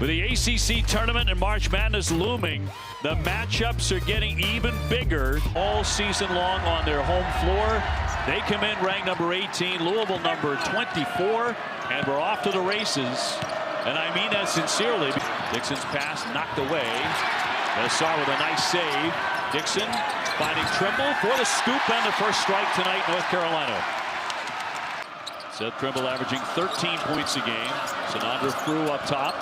With the ACC tournament and March Madness looming, the matchups are getting even bigger all season long on their home floor. They come in ranked number 18, Louisville number 24, and we're off to the races. And I mean that sincerely. Dixon's pass knocked away. Bessar with a nice save. Dixon finding Trimble for the scoop and the first strike tonight, North Carolina. Seth Trimble averaging 13 points a game. Sanandra Frew up top.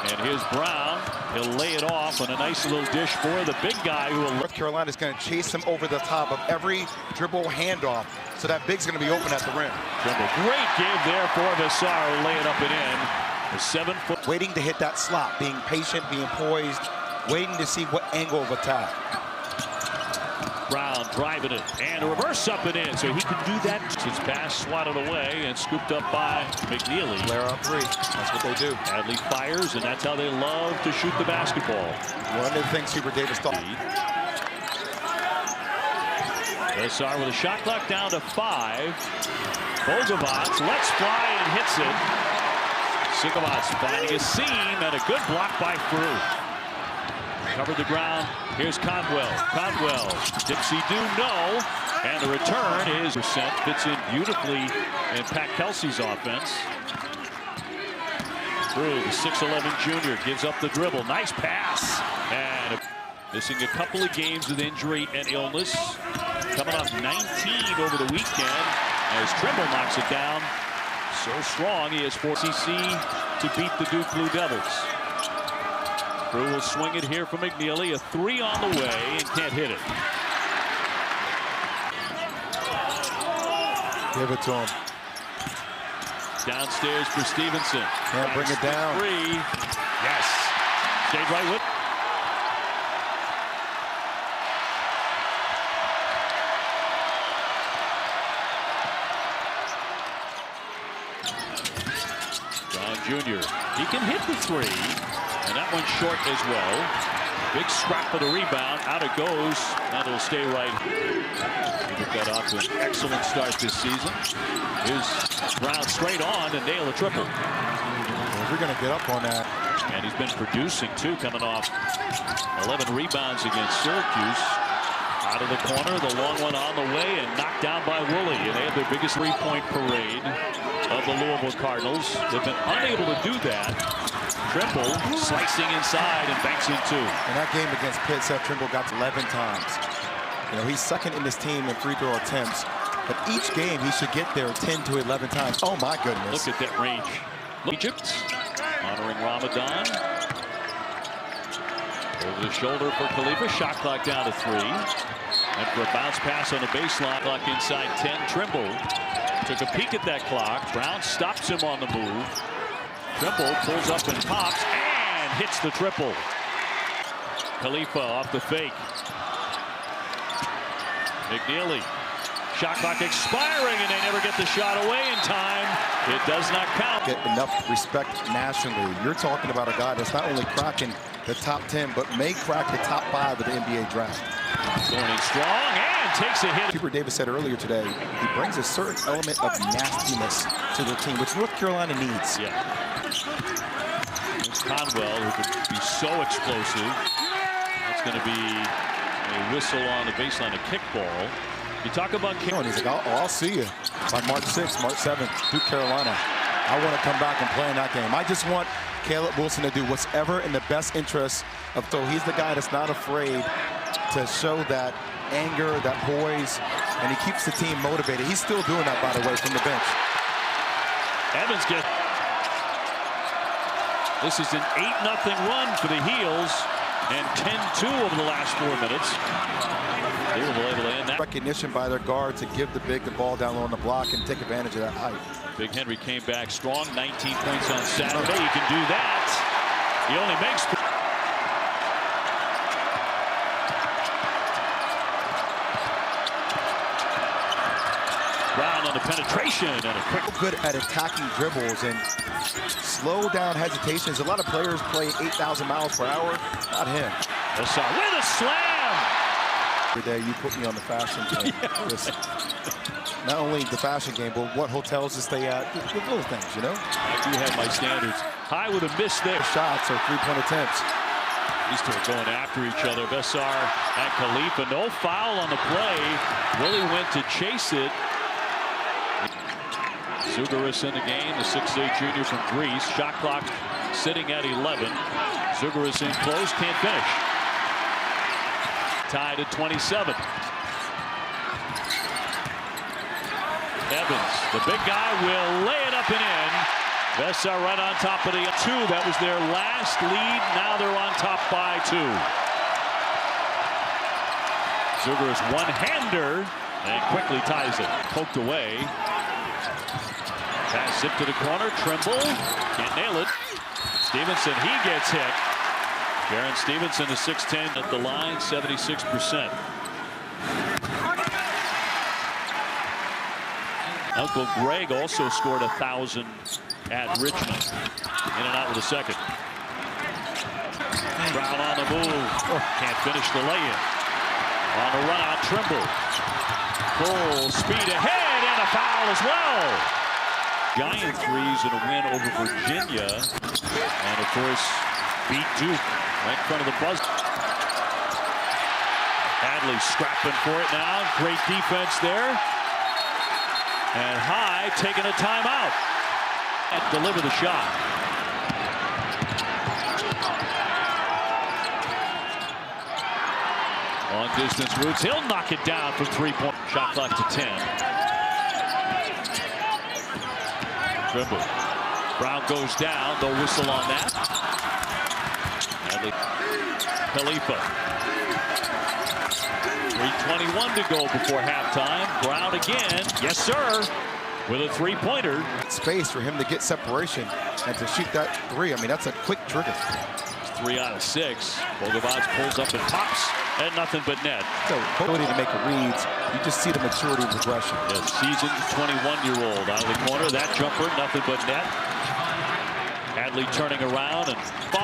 And here's Brown. He'll lay it off on a nice little dish for the big guy who will. North Carolina's going to chase him over the top of every dribble handoff. So that big's going to be open at the rim. Trimble, great give there for Bessar, lay it up and in. The 7 foot. Waiting to hit that slot, being patient, being poised, waiting to see what angle of attack. Brown driving it and a reverse up and in, so he can do that. His pass swatted away and scooped up by McNeely. Flare up three. That's what they do. Adley fires, and that's how they love to shoot the basketball. One of the things Hubert Davis thought. Bessar with a shot clock down to 5. Bogovac lets fly and hits it. Sigovac finding a seam and a good block by Frew. Covered the ground. Here's Conwell. Conwell. Dixie do no. And the return is percent. Fits in beautifully in Pat Kelsey's offense. Frew, the 6'11 junior, gives up the dribble. Nice pass. And missing a couple of games with injury and illness. Coming off 19 over the weekend as Trimble knocks it down. So strong, he is for CC to beat the Duke Blue Devils. Frew will swing it here for McNeely. A 3 on the way and can't hit it. Give it to him. Downstairs for Stevenson. Can't bring it down. 3. Yes. Stayed right with. John Jr. He can hit the 3. And that one's short as well. Big scrap for the rebound. Out it goes. And it'll stay right. He got off to an excellent start this season. Here's Brown straight on and nail a triple. Well, we're going to get up on that. And he's been producing too, coming off 11 rebounds against Syracuse. Out of the corner, the long one on the way and knocked down by Woolley. And they had their biggest 3-point parade of the Louisville Cardinals. They've been unable to do that. Trimble slicing inside and banks in 2. In that game against Pitt, Seth Trimble got 11 times. You know, he's second in this team in free throw attempts. But each game, he should get there 10 to 11 times. Oh, my goodness. Look at that range. Egypt honoring Ramadan. Over the shoulder for Khalifa. Shot clock down to 3. And for a bounce pass on the baseline, clock inside 10. Trimble took a peek at that clock. Brown stops him on the move. Trimble pulls up and pops and hits the triple. Khalifa off the fake. McNeely. Shot clock expiring and they never get the shot away in time. It does not count. Get enough respect nationally. You're talking about a guy that's not only cracking the top 10, but may crack the top 5 of the NBA draft. Going in strong and takes a hit. Hubert Davis said earlier today, he brings a certain element of nastiness to the team, which North Carolina needs. Yeah. It's Conwell, who could be so explosive. That's going to be a whistle on the baseline, a kickball. You talk about kick. And he's like, I'll see you by March 6th, March 7th, Duke, Carolina. I want to come back and play in that game. I just want Caleb Wilson to do whatever in the best interest of. So he's the guy that's not afraid to show that anger, that poise, and he keeps the team motivated. He's still doing that, by the way, from the bench. Evans gets. This is an 8-0 run for the Heels and 10-2 over the last 4 minutes. They were able to end that. Recognition by their guard to give the big the ball down low on the block and take advantage of that height. Big Henry came back strong, 19 points on Saturday. He can do that. He only makes. Brown on the penetration and a quick. Good at attacking dribbles and slow down hesitations. A lot of players play 8,000 miles per hour. Not him. Bessar with a slam. Every day you put me on the fashion team. not only the fashion game, but what hotels to stay at, the little things, you know? I do have my standards. High with a miss there. Shots or three-point attempts. These two are going after each other. Bessar and Khalifa. No foul on the play. Willie went to chase it. Zugaris in the game, the 6'8" junior from Greece. Shot clock sitting at 11. Zugaris in close, can't finish. Tied at 27. Evans, the big guy, will lay it up and in. Bessar right on top of the two. That was their last lead. Now they're on top by 2. Zugaris one-hander and quickly ties it. Poked away. Pass it to the corner. Trimble can't nail it. Stevenson, he gets hit. Jaron Stevenson is 6'10" at the line, 76%. Uncle Greg also scored 1,000 at Richmond. In and out with a second. Brown on the move. Can't finish the lay-in. On the run out, Trimble. Full speed ahead and a foul as well. Giant threes in a win over Virginia. And of course, beat Duke right in front of the buzzer. Hadley scrapping for it now. Great defense there. And High taking a timeout. And deliver the shot. Long distance routes. He'll knock it down from 3-point. Shot clock to 10. Trimble. Brown goes down. No whistle on that. Khalifa. 3:21 to go before halftime. Brown again. Yes, sir. With a three-pointer. Space for him to get separation and to shoot that three. I mean, that's a quick trigger. 3 out of 6. Bogovac pulls up and pops, and nothing but net. So, ability to make reads. You just see the maturity and progression. The seasoned 21-year-old out of the corner. That jumper, nothing but net. Hadley turning around, and 5.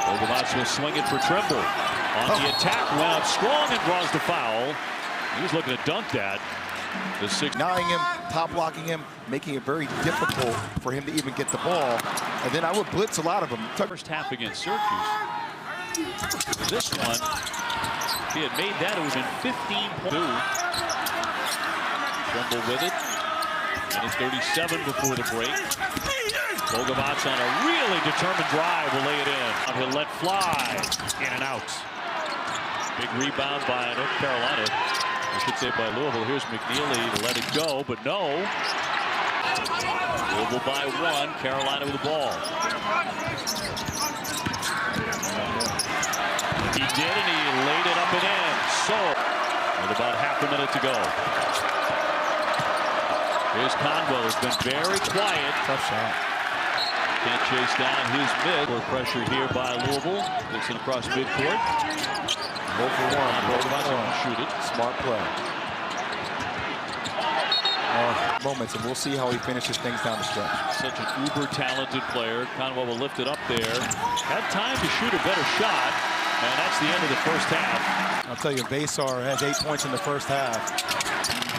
Bogovac will swing it for Trimble. On the attack, went up strong and draws the foul. He was looking to dunk that. The 6. Denying him, top blocking him, making it very difficult for him to even get the ball. And then I would blitz a lot of them. First half against Syracuse. This one, if he had made that, it would have been 15-2. Trimble with it. And it's 37 before the break. Bogovac on a really determined drive will lay it in. He'll let fly. In and out. Big rebound by North Carolina. I should say by Louisville. Here's McNeely to let it go, but no. Louisville by 1. Carolina with the ball. He did, and he laid it up and in. So, with about half a minute to go. Here's Conwell. Has been very quiet. Tough shot. Can't chase down his mid. More pressure here by Louisville. Dixon across midcourt. 0 for 1. Shoot it. Smart play. Moments, and we'll see how he finishes things down the stretch. Such an uber-talented player. Conwell will lift it up there. Had time to shoot a better shot, and that's the end of the first half. I'll tell you, Bessar has 8 points in the first half,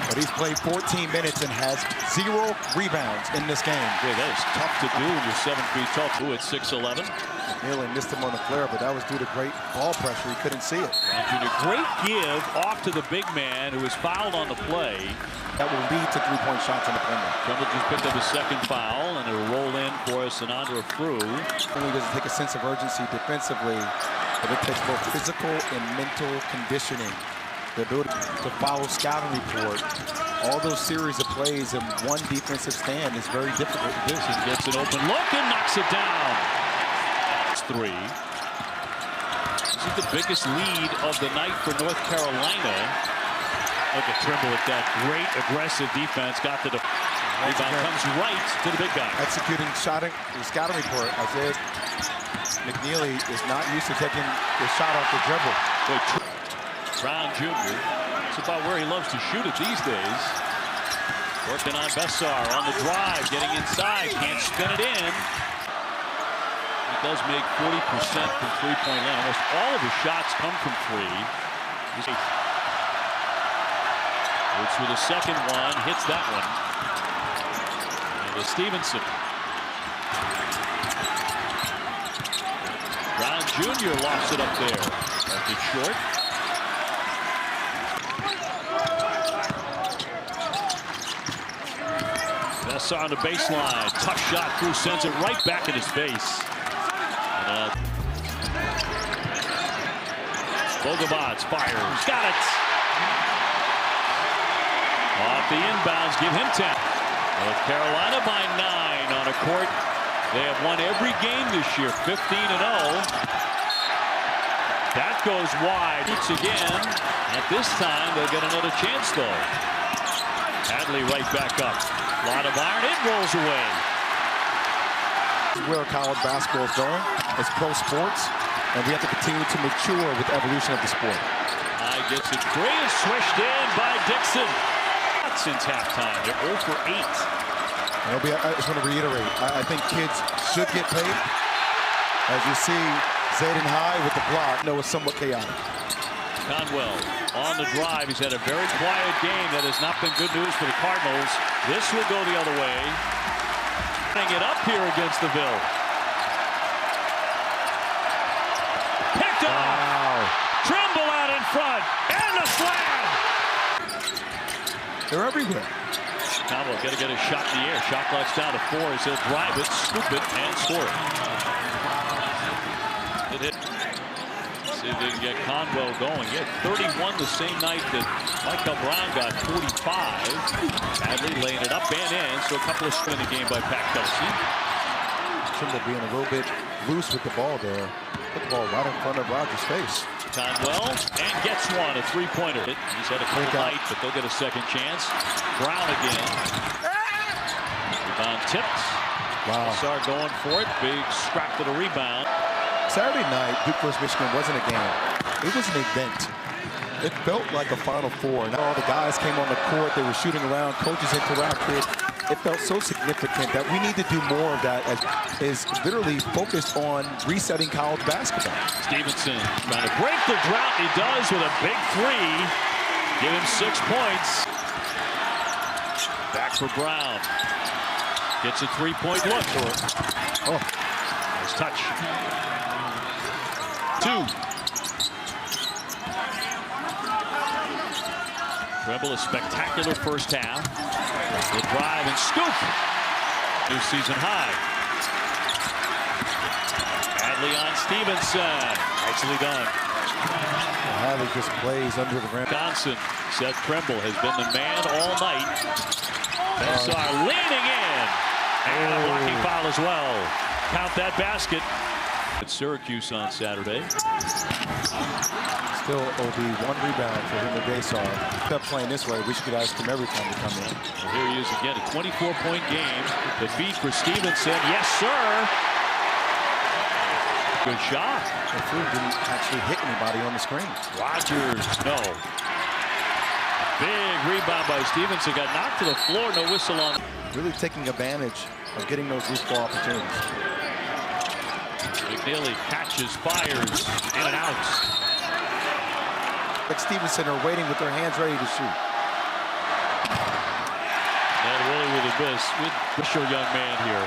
but he's played 14 minutes and has 0 rebounds in this game. Yeah, that is tough to do when you're 7 feet tall. Ooh, at 6'11". Nearly missed him on the flare, but that was due to great ball pressure. He couldn't see it. And Junior, great give off to the big man who was fouled on the play. That will lead to 3-point shots in the perimeter. Trimble just picked up his second foul, and it'll roll in for Sanandra Frew. He doesn't take a sense of urgency defensively, but it takes both physical and mental conditioning. The ability to follow scouting report. All those series of plays in one defensive stand is very difficult to do. He gets an open look and knocks it down. 3. This is the biggest lead of the night for North Carolina. Look at Trimble with that great aggressive defense. Got to the rebound, comes right to the big guy. Executing the scouting report. I said McNeely is not used to taking the shot off the dribble. Brown Jr. It's about where he loves to shoot it these days. Working on Bessar on the drive, getting inside, can't spin it in. He does make 40% from three-point line. Almost all of his shots come from 3. Roots with a second one, hits that one. And to Stevenson. Brown Jr. lofts it up there. Left it short. That's on the baseline. Tough shot through, sends it right back in his face. Bogobots fires. Got it. Off the inbounds, give him 10. North Carolina by 9 on a court. They have won every game this year, 15-0. That goes wide. It's again. At this time, they'll get another chance, though. Hadley right back up. A lot of iron. It rolls away. Where college basketball is going. It's pro sports, and we have to continue to mature with the evolution of the sport. I gets it. Gray is swished in by Dixon. Since halftime, they're 0 for 8. I just want to reiterate, I think kids should get paid. As you see, Zayden High with the block. No, it's somewhat chaotic. Conwell on the drive. He's had a very quiet game. That has not been good news for the Cardinals. This will go the other way. Putting it up here against the Ville. Picked up. Wow. Trimble out in front. And the slam. They're everywhere. Conwell got to get a shot in the air. Shot clock's down to 4 as he'll drive it, scoop it, and score it. Hit. See if they can get Conwell going. He had 31 the same night that Michael Brown got 45. Hadley laying it up and in, so a couple of spin in the game by Pat Kelsey. Trimble being a little bit loose with the ball there. Put the ball right in front of Rogers' face. Conwell, and gets one, a three-pointer. He's had a cold night, but they'll get a second chance. Brown again. Rebound tipped. Wow. Sar going for it. Big scrap to the rebound. Saturday night, Duke vs. Michigan wasn't a game. It was an event. It felt like a Final Four. And all the guys came on the court. They were shooting around. Coaches interacted. It felt so significant that we need to do more of that, as is literally focused on resetting college basketball. Stevenson trying to break the drought. He does with a big three. Give him 6 points. Back for Brown. Gets a three-point look. Oh, nice touch. 2. Trimble, a spectacular first half. The drive and scoop. New season high. Hadley on Stevenson. Nicely done. Hadley just plays under the rim. Johnson. Seth Trimble has been the man all night. Bensar leaning in. And a blocking foul as well. Count that basket. At Syracuse on Saturday. Still OB, 1 rebound for him today, so kept playing this way. We should ask him every time we come in. Well, here he is again, a 24-point game. The feed for Stevenson. Yes, sir. Good shot. The food didn't actually hit anybody on the screen. Rogers, no. Big rebound by Stevenson. Got knocked to the floor. No whistle on. Really taking advantage of getting those loose ball opportunities. McNeely catches, fires, in and out. Like Stevenson are waiting with their hands ready to shoot. And really with a miss. With a young man here.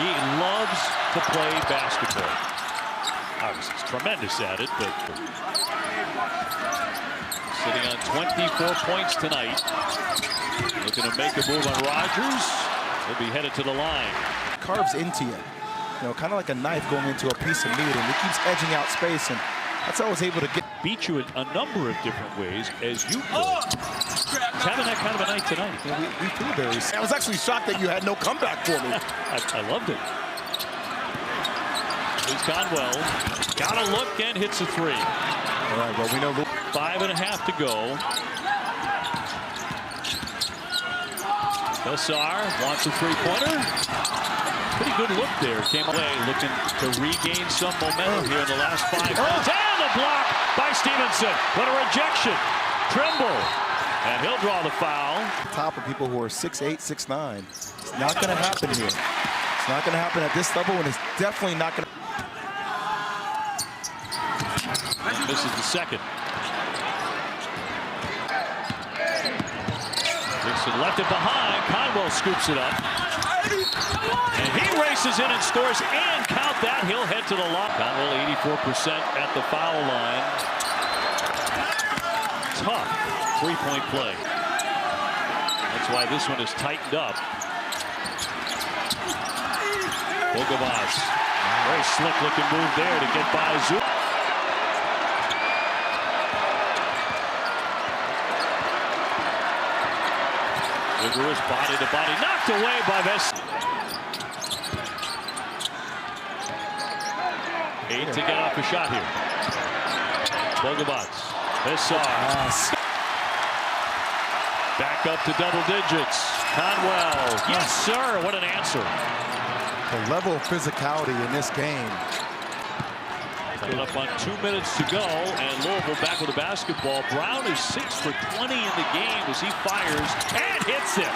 He loves to play basketball. Obviously, he's tremendous at it, but sitting on 24 points tonight. Looking to make a move on Rogers. He'll be headed to the line. Carves into you. You know, kind of like a knife going into a piece of meat, and he keeps edging out space, and that's how I was able to get. Beat you in a number of different ways, as you could. He's having that kind of a night tonight. You know, we feel very. I was actually shocked that you had no comeback for me. I loved it. Here's Conwell. Got a look and hits a 3. All right, well, we know 5.5 to go. Bensar wants a three-pointer. Pretty good look there. Came away looking to regain some momentum here in the last 5 minutes. And the block by Stevenson. What a rejection. Trimble. And he'll draw the foul. Top of people who are 6'8", 6'9". It's not going to happen here. It's not going to happen at this level, and it's definitely not going to. This is the second. Wilson left it behind. Conwell scoops it up. And he races in and scores, and count that. He'll head to the line. Conwell 84% at the foul line. Tough three-point play. That's why this one is tightened up. Bogavas. Very slick-looking move there to get by Zook. Vigorous body to body, knocked away by Vest. 8 to get off a shot here. Bogavas. Vessar. Back up to double digits. Conwell. Yes, sir. What an answer. The level of physicality in this game. Coming up on 2 minutes to go, and Louisville back with the basketball. Brown is 6 for 20 in the game as he fires and hits it.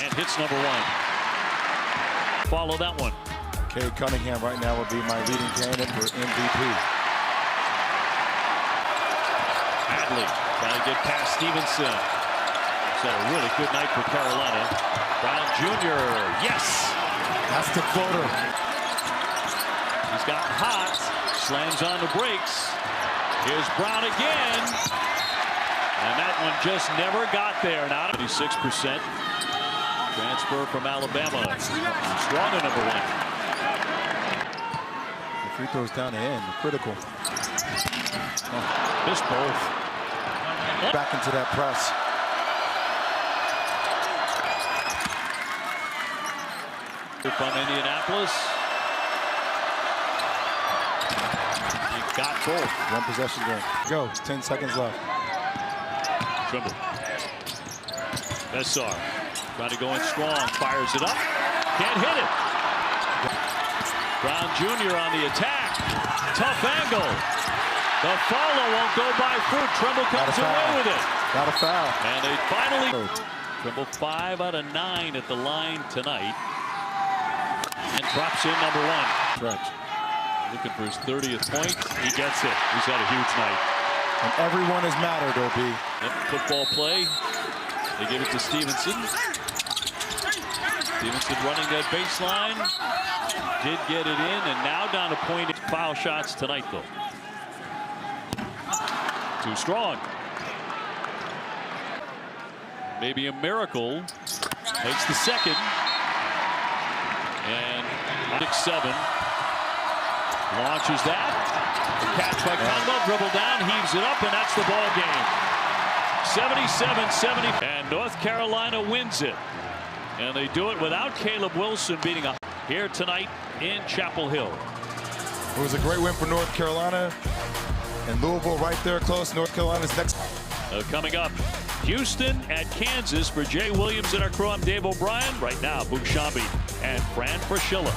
And hits number 1. Follow that one. Cade Cunningham right now would be my leading candidate for MVP. Hadley trying to get past Stevenson. It's a really good night for Carolina. Brown Jr. Yes. That's the floater. He's gotten hot. Slams on the brakes. Here's Brown again. And that one just never got there. Now 26%. Transfer from Alabama. Stronger number 1. The free throws down the end. Critical. Missed both. Back into that press. From Indianapolis. He got both. One possession game. Go. It's 10 seconds left. Trimble. Vessar trying to go in strong. Fires it up. Can't hit it. Brown Jr. on the attack. Tough angle. The follow won't go by fruit. Trimble comes away with it. Got a foul. And they finally. Trimble 5 out of 9 at the line tonight. And drops in number 1. Stretch. Looking for his 30th point. He gets it. He's had a huge night. And everyone has mattered, OB. Football play. They give it to Stevenson. Stevenson running that baseline. Did get it in, and now down to point. Foul shots tonight, though. Too strong. Maybe a miracle. Takes the second. And 6-7. Launches that. The catch by Conwell. Dribble down. Heaves it up. And that's the ball game. 77-70. And North Carolina wins it. And they do it without Caleb Wilson beating a here tonight in Chapel Hill. It was a great win for North Carolina. And Louisville right there close. North Carolina's next. Coming up, Houston at Kansas. For Jay Williams and our crew, I'm Dave O'Brien. Right now, Boog Shambi and Fran Fraschilla.